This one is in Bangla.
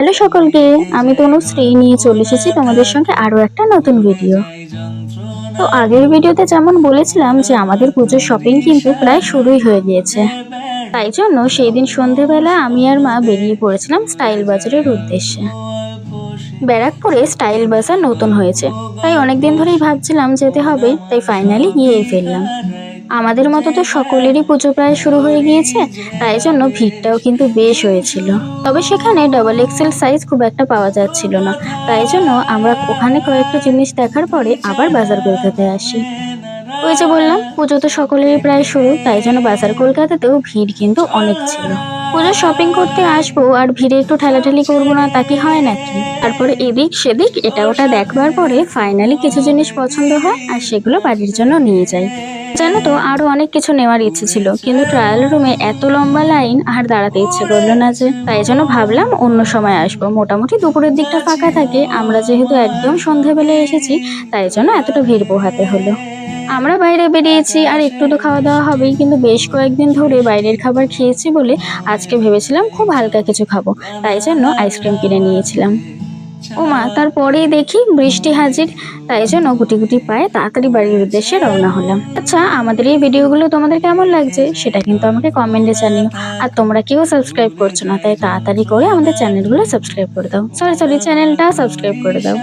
হ্যালো সকলকে, আমি তনুশ্রী নিয়ে চলে এসেছি তোমাদের সঙ্গে আরো একটা নতুন ভিডিও। তো আগের ভিডিওতে যেমন বলেছিলাম যে আমাদের পুজোর শপিং কিন্তু প্রায় শুরুই হয়ে গিয়েছে। তাই জন্য সেই দিন সন্ধেবেলা আমি আর মা বেরিয়ে পড়েছিলাম স্টাইল বাজারের উদ্দেশ্যে। ব্যারাকপুরে স্টাইল বাজার নতুন হয়েছে, তাই অনেকদিন ধরেই ভাবছিলাম যেতে হবে, তাই ফাইনালি গিয়েই ফেললাম। আমাদের মতো তো সকলেরই পুজো প্রায় শুরু হয়ে গিয়েছে, তাই জন্য ভিড়টাও কিন্তু বেশ হয়েছিল। তবে সেখানে ডাবল এক্সেল সাইজ খুব একটা পাওয়া যাচ্ছিল না, তাই জন্য আমরা ওখানে কয়েকটা জিনিস দেখার পরে আবার বাজার কলকাতায় আসি। ওই যে বললাম, পুজো তো সকলেরই প্রায় শুরু, তাই জন্য বাজার কলকাতাতেও ভিড় কিন্তু অনেক ছিল। পুজো শপিং করতে আসবো আর ভিড়ে একটু ঠেলাঠেলি করবো না, তা কি হয় নাকি? তারপরে এদিক সেদিক এটা ওটা দেখবার পরে ফাইনালি কিছু জিনিস পছন্দ হয় আর সেগুলো বাড়ির জন্য নিয়ে যাই। জানো তো, আরো অনেক কিছু নেওয়ার ইচ্ছে ছিল, কিন্তু ট্রায়াল রুমে এত লম্বা লাইন আর দাঁড়াতে ইচ্ছে করলো না, যে তাই জন্য ভাবলাম অন্য সময় আসবো। মোটামুটি দুপুরের দিকটা ফাঁকা থাকে, আমরা যেহেতু একদম সন্ধ্যাবেলায় এসেছি, তাই জন্য এতটা ভিড় পোহাতে হলো। আমরা বাইরে বেরিয়েছি আর একটু তো খাওয়া দাওয়া হবেই, কিন্তু বেশ কয়েকদিন ধরে বাইরের খাবার খেয়েছি বলে আজকে ভেবেছিলাম খুব হালকা কিছু খাবো, তাই জন্য আইসক্রিম কিনে নিয়েছিলাম। ওমা, তারপরেই দেখি বৃষ্টি হাজির, তাই জন্য গুটি গুটি পায়ে তাড়াতাড়ি বাড়ির উদ্দেশ্যে রওনা হলাম। আচ্ছা, আমাদের এই ভিডিওগুলো তোমাদের কেমন লাগছে সেটা কিন্তু আমাকে কমেন্টে জানিও। আর তোমরা কেউ সাবস্ক্রাইব করছো না, তাই তাড়াতাড়ি করে আমাদের চ্যানেলগুলো সাবস্ক্রাইব করে দাও। সরি, চ্যানেলটা সাবস্ক্রাইব করে দাও।